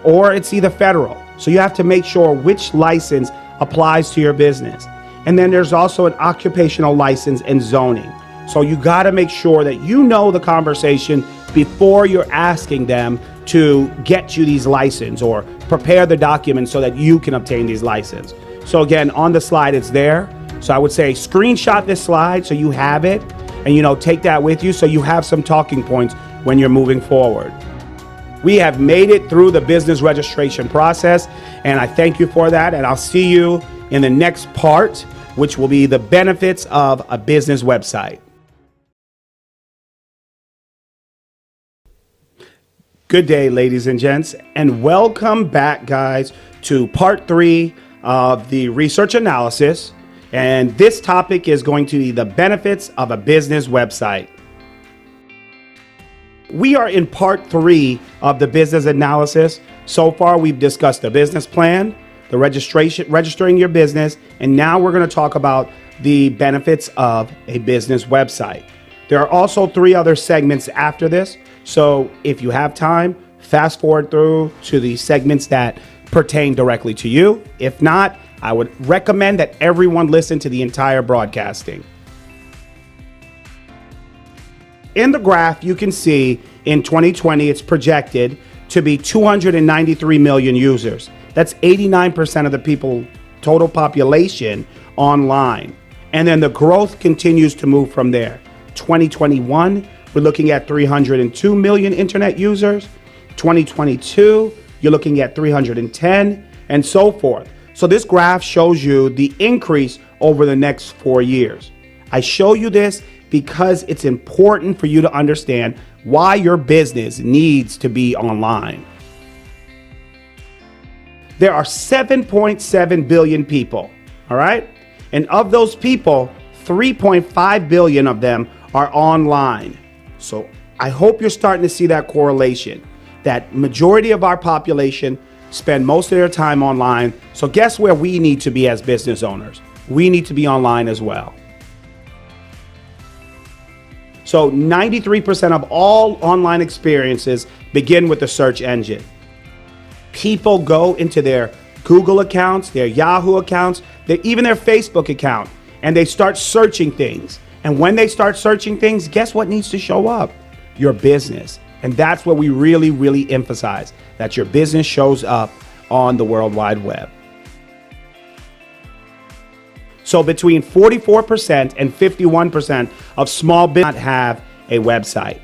S1: or it's either federal. So you have to make sure which license applies to your business. And then there's also an occupational license and zoning. So you got to make sure that you know the conversation before you're asking them to get you these license or prepare the documents so that you can obtain these license. So again, on the slide, it's there. So I would say screenshot this slide so you have it and, take that with you so you have some talking points when you're moving forward. We have made it through the business registration process, and I thank you for that. And I'll see you in the next part, which will be the benefits of a business website. Good day, ladies and gents, and welcome back, guys, to part 3 of the research analysis. And this topic is going to be the benefits of a business website. We are in part 3 of the business analysis. So far, we've discussed the business plan, the registering your business, and now we're going to talk about the benefits of a business website. There are also 3 other segments after this. So if you have time, fast forward through to the segments that pertain directly to you. If not, I would recommend that everyone listen to the entire broadcasting. In the graph, you can see in 2020, it's projected to be 293 million users. That's 89% of the people, total population online. And then the growth continues to move from there. 2021, we're looking at 302 million internet users. 2022, you're looking at 310, and so forth. So this graph shows you the increase over the next 4 years. I show you this because it's important for you to understand why your business needs to be online. There are 7.7 billion people, all right? And of those people, 3.5 billion of them are online. So I hope you're starting to see that correlation, that majority of our population spend most of their time online. So guess where we need to be as business owners? We need to be online as well. So 93% of all online experiences begin with the search engine. People go into their Google accounts, their Yahoo accounts, even their Facebook account, and they start searching things. And when they start searching things, guess what needs to show up? Your business. And that's what we really, really emphasize, that your business shows up on the World Wide Web. So between 44% and 51% of small businesses have a website.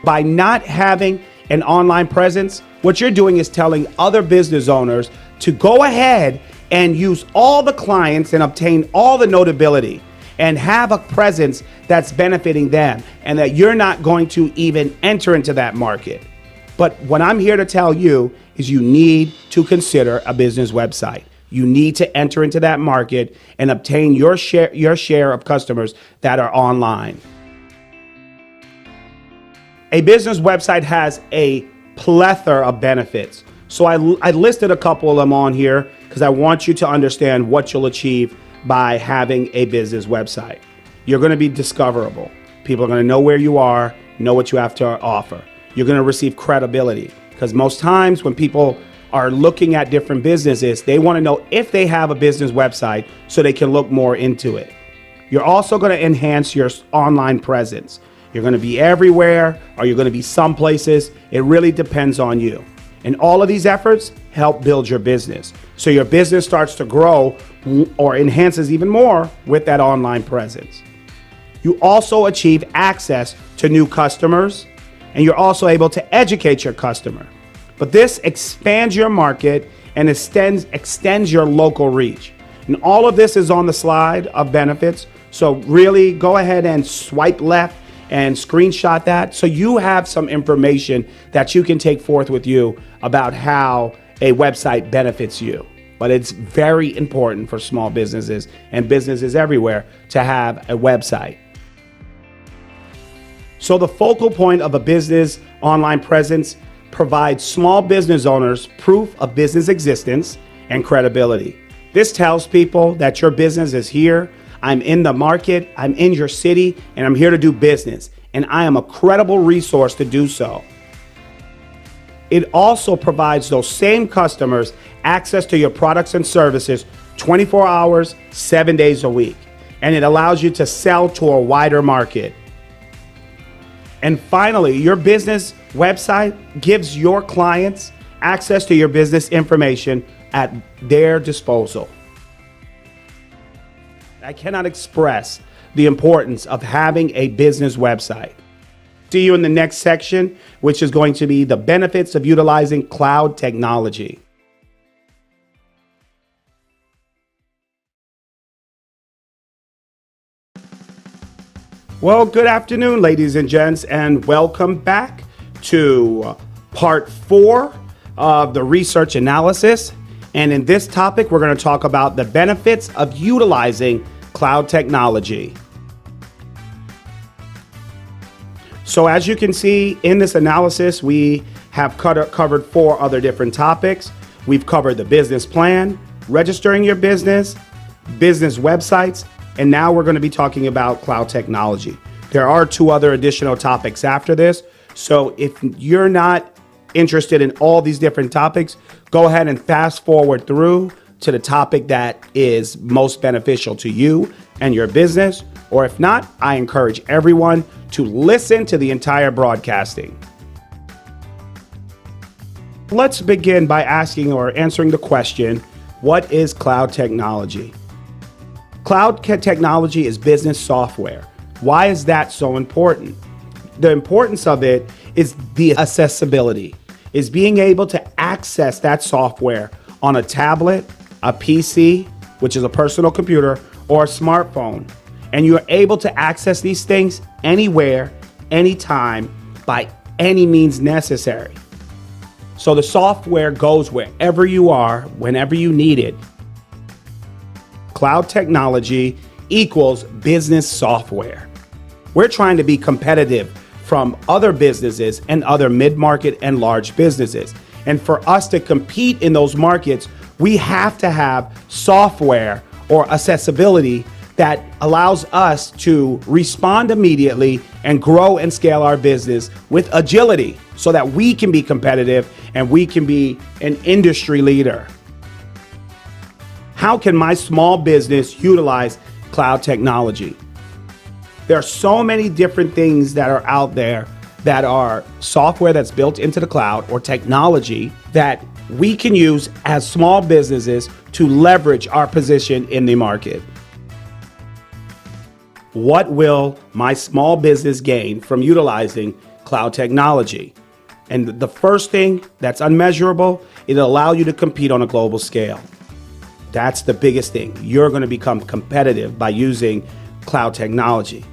S1: By not having an online presence, what you're doing is telling other business owners to go ahead and use all the clients and obtain all the notability and have a presence that's benefiting them, and that you're not going to even enter into that market. But what I'm here to tell you is you need to consider a business website. You need to enter into that market and obtain your share of customers that are online. A business website has a plethora of benefits. So I listed a couple of them on here because I want you to understand what you'll achieve by having a business website. You're going to be discoverable. People are going to know where you are, know what you have to offer. You're going to receive credibility, because most times when people are looking at different businesses, they want to know if they have a business website so they can look more into it. You're also going to enhance your online presence. You're going to be everywhere, or you're going to be some places. It really depends on you. And all of these efforts help build your business. So your business starts to grow or enhances even more with that online presence. You also achieve access to new customers, and you're also able to educate your customer. But this expands your market and extends your local reach. And all of this is on the slide of benefits. So really go ahead and swipe left and screenshot that so you have some information that you can take forth with you about how a website benefits you. But it's very important for small businesses and businesses everywhere to have a website. So the focal point of a business online presence provides small business owners proof of business existence and credibility. This tells people that your business is here. I'm in the market, I'm in your city, and I'm here to do business. And I am a credible resource to do so. It also provides those same customers access to your products and services 24 hours, 7 days a week. And it allows you to sell to a wider market. And finally, your business website gives your clients access to your business information at their disposal. I cannot express the importance of having a business website. See you in the next section, which is going to be the benefits of utilizing cloud technology. Well, good afternoon, ladies and gents, and welcome back to part 4 of the research analysis. And in this topic, we're going to talk about the benefits of utilizing cloud technology. So as you can see in this analysis, we have covered 4 other different topics. We've covered the business plan, registering your business, business websites, and now we're going to be talking about cloud technology. There are 2 other additional topics after this. So if you're not interested in all these different topics, go ahead and fast forward through to the topic that is most beneficial to you and your business. Or if not, I encourage everyone to listen to the entire broadcasting. Let's begin by asking or answering the question, what is cloud technology? Cloud technology is business software. Why is that so important? The importance of it is the accessibility, is being able to access that software on a tablet, a PC, which is a personal computer, or a smartphone. And you're able to access these things anywhere, anytime, by any means necessary. So the software goes wherever you are, whenever you need it. Cloud technology equals business software. We're trying to be competitive from other businesses and other mid-market and large businesses. And for us to compete in those markets, we have to have software or accessibility that allows us to respond immediately and grow and scale our business with agility so that we can be competitive and we can be an industry leader. How can my small business utilize cloud technology? There are so many different things that are out there that are software that's built into the cloud or technology that we can use as small businesses to leverage our position in the market. What will my small business gain from utilizing cloud technology? And the first thing that's unmeasurable, it'll allow you to compete on a global scale. That's the biggest thing. You're going to become competitive by using cloud technology.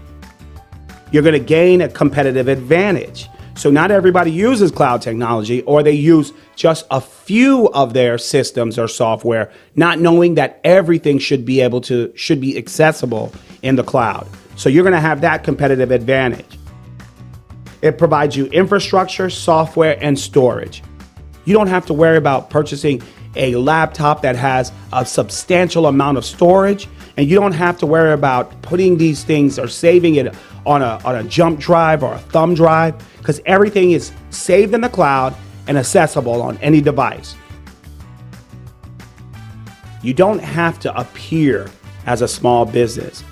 S1: You're going to gain a competitive advantage. So not everybody uses cloud technology, or they use just a few of their systems or software, not knowing that everything should be accessible in the cloud. So you're going to have that competitive advantage. It provides you infrastructure, software, and storage. You don't have to worry about purchasing a laptop that has a substantial amount of storage, and you don't have to worry about putting these things or saving it on a jump drive or a thumb drive, because everything is saved in the cloud and accessible on any device. You don't have to appear as a small business.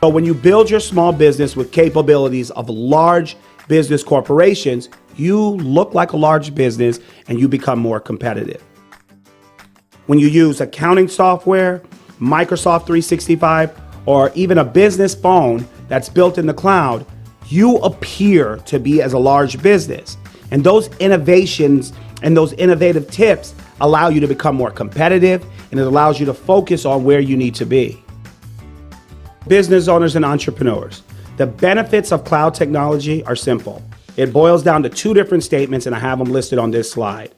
S1: So when you build your small business with capabilities of large business corporations, you look like a large business and you become more competitive. When you use accounting software, Microsoft 365, or even a business phone that's built in the cloud, you appear to be as a large business. And those innovations and those innovative tips allow you to become more competitive, and it allows you to focus on where you need to be. Business owners and entrepreneurs, the benefits of cloud technology are simple. It boils down to two different statements, and I have them listed on this slide.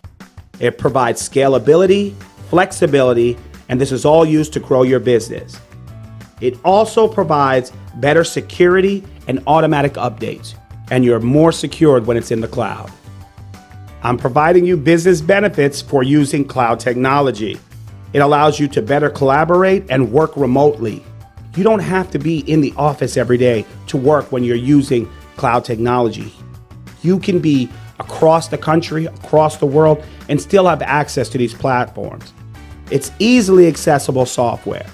S1: It provides scalability, flexibility, and this is all used to grow your business. It also provides better security and automatic updates, and you're more secured when it's in the cloud. I'm providing you business benefits for using cloud technology. It allows you to better collaborate and work remotely. You don't have to be in the office every day to work when you're using cloud technology. You can be across the country, across the world, and still have access to these platforms. It's easily accessible software.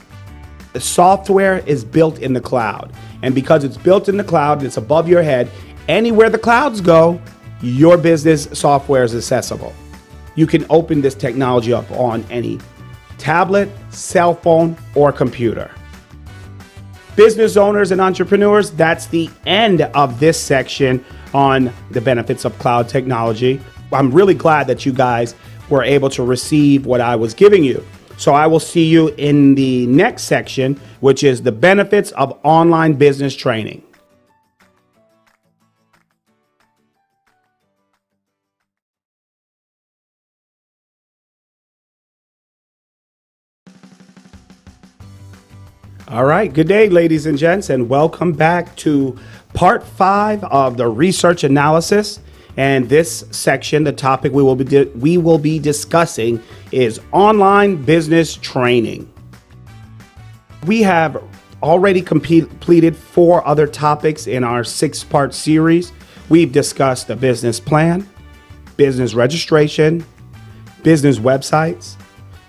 S1: The software is built in the cloud. And because it's built in the cloud, it's above your head, anywhere the clouds go, your business software is accessible. You can open this technology up on any tablet, cell phone, or computer. Business owners and entrepreneurs, that's the end of this section on the benefits of cloud technology. I'm really glad that you guys were able to receive what I was giving you. So I will see you in the next section, which is the benefits of online business training. All right, good day, ladies and gents, and welcome back to part 5 of the research analysis. And this section, the topic we will be discussing is online business training. We have already completed 4 other topics in our 6-part series. We've discussed the business plan, business registration, business websites,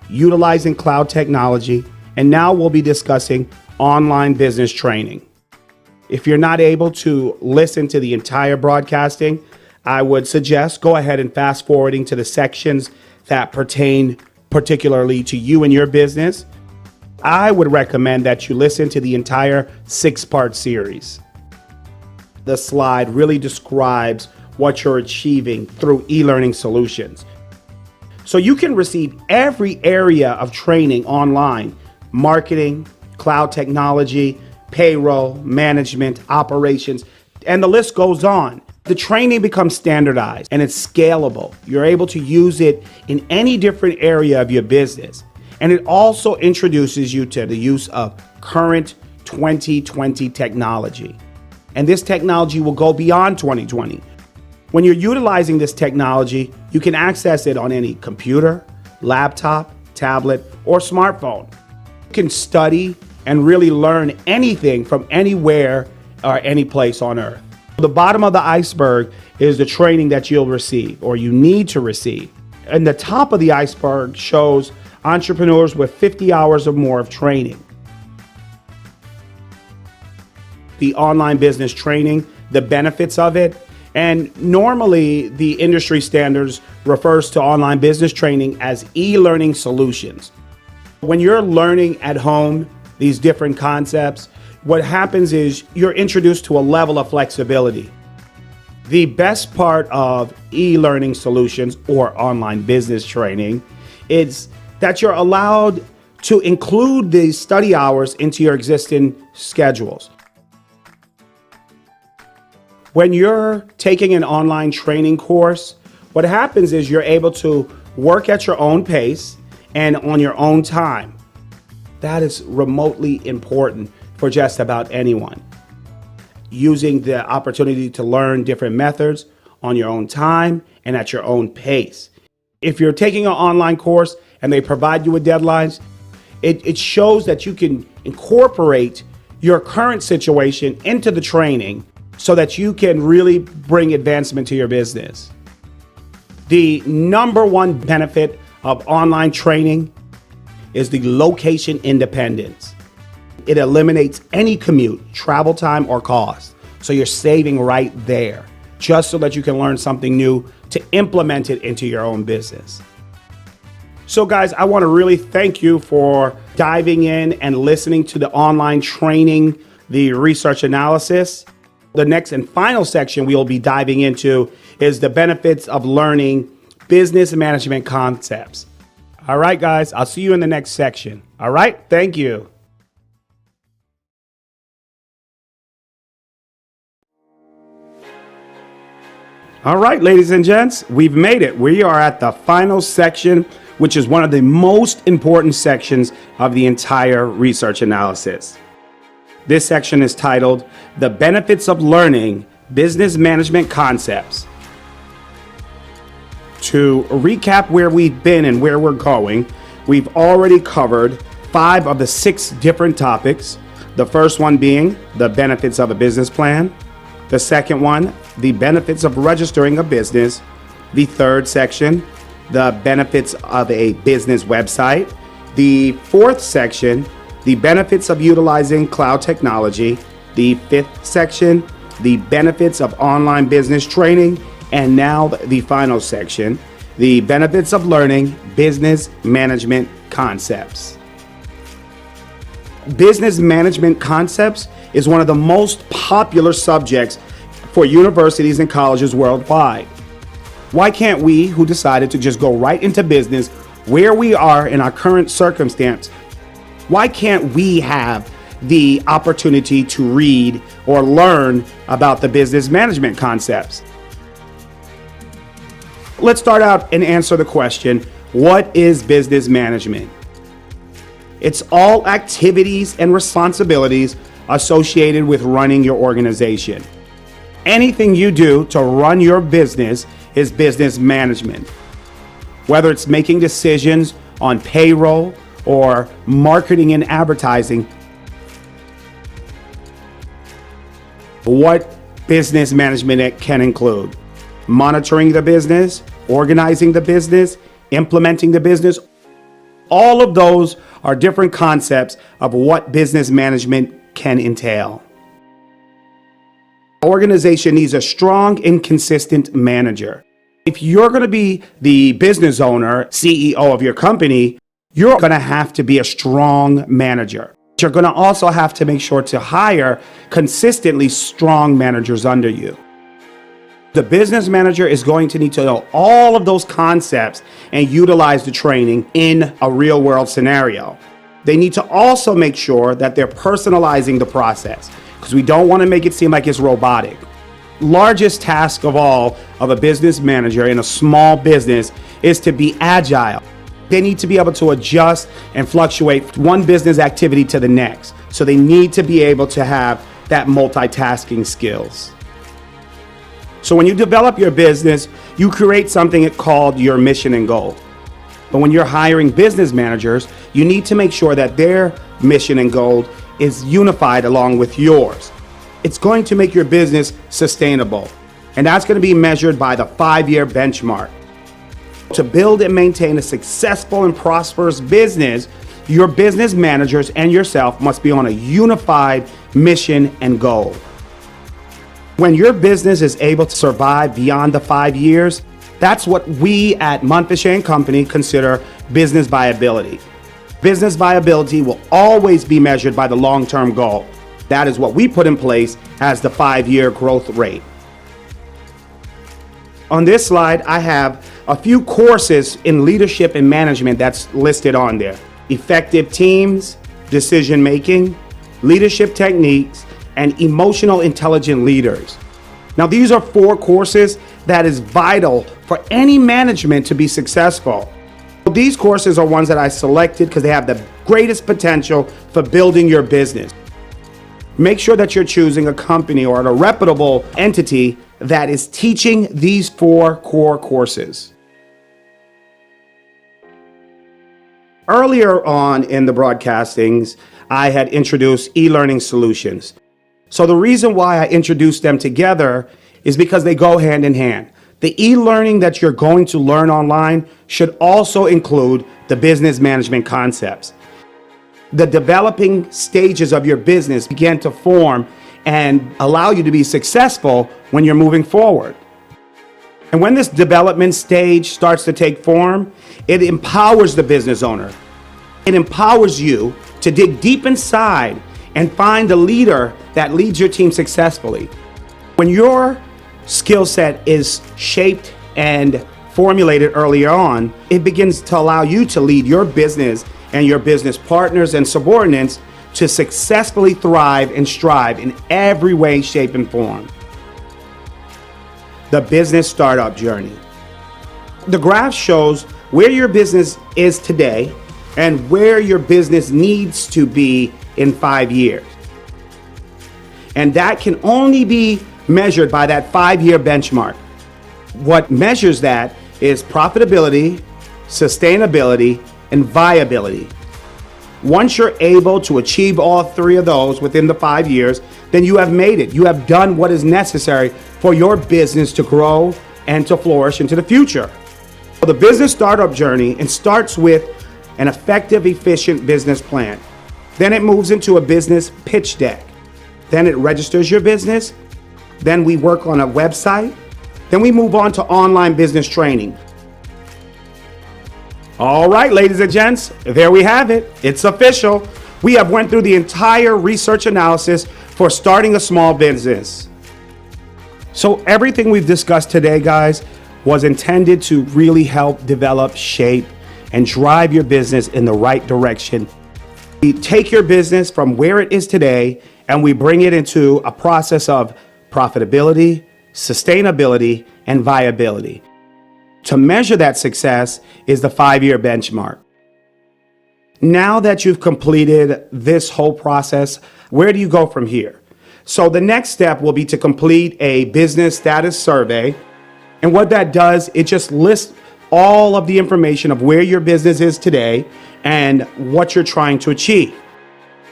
S1: utilizing cloud technology, and now we'll be discussing online business training. If you're not able to listen to the entire broadcasting, I would suggest go ahead and fast forwarding to the sections that pertain particularly to you and your business. I would recommend that you listen to the entire 6-part series. The slide really describes what you're achieving through e-learning solutions. So you can receive every area of training online: marketing, cloud technology, payroll, management, operations, and the list goes on. The training becomes standardized and it's scalable. You're able to use it in any different area of your business. And it also introduces you to the use of current 2020 technology. And this technology will go beyond 2020. When you're utilizing this technology, you can access it on any computer, laptop, tablet, or smartphone. You can study and really learn anything from anywhere or any place on earth. The bottom of the iceberg is the training that you'll receive or you need to receive. And the top of the iceberg shows entrepreneurs with 50 hours or more of training. The online business training, the benefits of it, and normally the industry standards refers to online business training as e-learning solutions. When you're learning at home these different concepts, what happens is you're introduced to a level of flexibility. The best part of e-learning solutions or online business training is that you're allowed to include these study hours into your existing schedules. When you're taking an online training course, what happens is you're able to work at your own pace and on your own time. That is remotely important for just about anyone. Using the opportunity to learn different methods on your own time and at your own pace. If you're taking an online course and they provide you with deadlines, it shows that you can incorporate your current situation into the training so that you can really bring advancement to your business. The number one benefit of online training is the location independence. It eliminates any commute, travel time, or cost. So you're saving right there, just so that you can learn something new to implement it into your own business. So guys, I want to really thank you for diving in and listening to the online training, the research analysis. The next and final section we'll be diving into is the benefits of learning business management concepts. All right, guys, I'll see you in the next section. All right, thank you. All right, ladies and gents, we've made it. We are at the final section, which is one of the most important sections of the entire research analysis. This section is titled, The Benefits of Learning Business Management Concepts. To recap where we've been and where we're going, we've already covered 5 of the 6 different topics. The first one being the benefits of a business plan. The second one, the benefits of registering a business. The third section, the benefits of a business website. The fourth section, the benefits of utilizing cloud technology. The fifth section, the benefits of online business training. And now the final section, the benefits of learning business management concepts. Business management concepts is one of the most popular subjects for universities and colleges worldwide. Why can't we, who decided to just go right into business where we are in our current circumstance, why can't we have the opportunity to read or learn about the business management concepts? Let's start out and answer the question, what is business management? It's all activities and responsibilities associated with running your organization. Anything you do to run your business is business management. Whether it's making decisions on payroll or marketing and advertising, what business management can include? Monitoring the business, organizing the business, implementing the business. All of those are different concepts of what business management can entail. Organization needs a strong and consistent manager. If you're going to be the business owner, CEO of your company, you're going to have to be a strong manager. You're going to also have to make sure to hire consistently strong managers under you. The business manager is going to need to know all of those concepts and utilize the training in a real world scenario. They need to also make sure that they're personalizing the process, because we don't want to make it seem like it's robotic. Largest task of all of a business manager in a small business is to be agile. They need to be able to adjust and fluctuate one business activity to the next. So they need to be able to have that multitasking skills. So when you develop your business, you create something called your mission and goal. But when you're hiring business managers, you need to make sure that their mission and goal is unified along with yours. It's going to make your business sustainable, and that's going to be measured by the 5-year benchmark. To build and maintain a successful and prosperous business, your business managers and yourself must be on a unified mission and goal. When your business is able to survive beyond the 5 years, that's what we at Montfichet and Company consider business viability. Business viability will always be measured by the long-term goal. That is what we put in place as the 5-year growth rate. On this slide, I have a few courses in leadership and management that's listed on there. Effective teams, decision making, leadership techniques, and emotional intelligent leaders. Now, these are 4 courses that is vital for any management to be successful. These courses are ones that I selected because they have the greatest potential for building your business. Make sure that you're choosing a company or a reputable entity that is teaching these 4 core courses. Earlier on in the broadcastings, I had introduced e-learning solutions. So the reason why I introduced them together is because they go hand in hand. The e-learning that you're going to learn online should also include the business management concepts. The developing stages of your business begin to form and allow you to be successful when you're moving forward. And when this development stage starts to take form, it empowers the business owner. It empowers you to dig deep inside and find a leader that leads your team successfully. When your skill set is shaped and formulated earlier on, it begins to allow you to lead your business and your business partners and subordinates to successfully thrive and strive in every way, shape, and form. The business startup journey. The graph shows where your business is today and where your business needs to be in 5 years. And that can only be measured by that 5-year benchmark. What measures that is profitability, sustainability, and viability. Once you're able to achieve all 3 of those within the 5 years, then you have made it. You have done what is necessary for your business to grow and to flourish into the future. So the business startup journey, it starts with an effective, efficient business plan. Then it moves into a business pitch deck. Then it registers your business. Then we work on a website. Then we move on to online business training. All right, ladies and gents, there we have it. It's official. We have went through the entire research analysis for starting a small business. So everything we've discussed today, guys, was intended to really help develop, shape, and drive your business in the right direction. We take your business from where it is today and we bring it into a process of profitability, sustainability, and viability. To measure that success is the 5-year benchmark. Now that you've completed this whole process, where do you go from here? So the next step will be to complete a business status survey. And what that does, it just lists all of the information of where your business is today and what you're trying to achieve.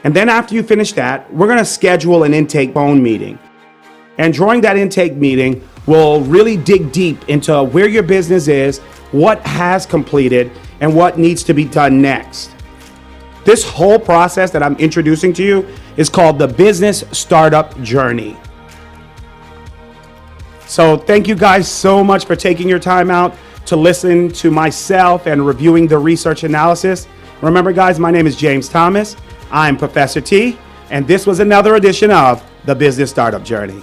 S1: And then after you finish that, we're going to schedule an intake phone meeting. And during that intake meeting, we'll really dig deep into where your business is, what has completed, and what needs to be done next. This whole process that I'm introducing to you is called the business startup journey. So thank you guys so much for taking your time out to listen to myself and reviewing the research analysis. Remember, guys, my name is James Thomas. I'm Professor T, and this was another edition of the Business Startup Journey.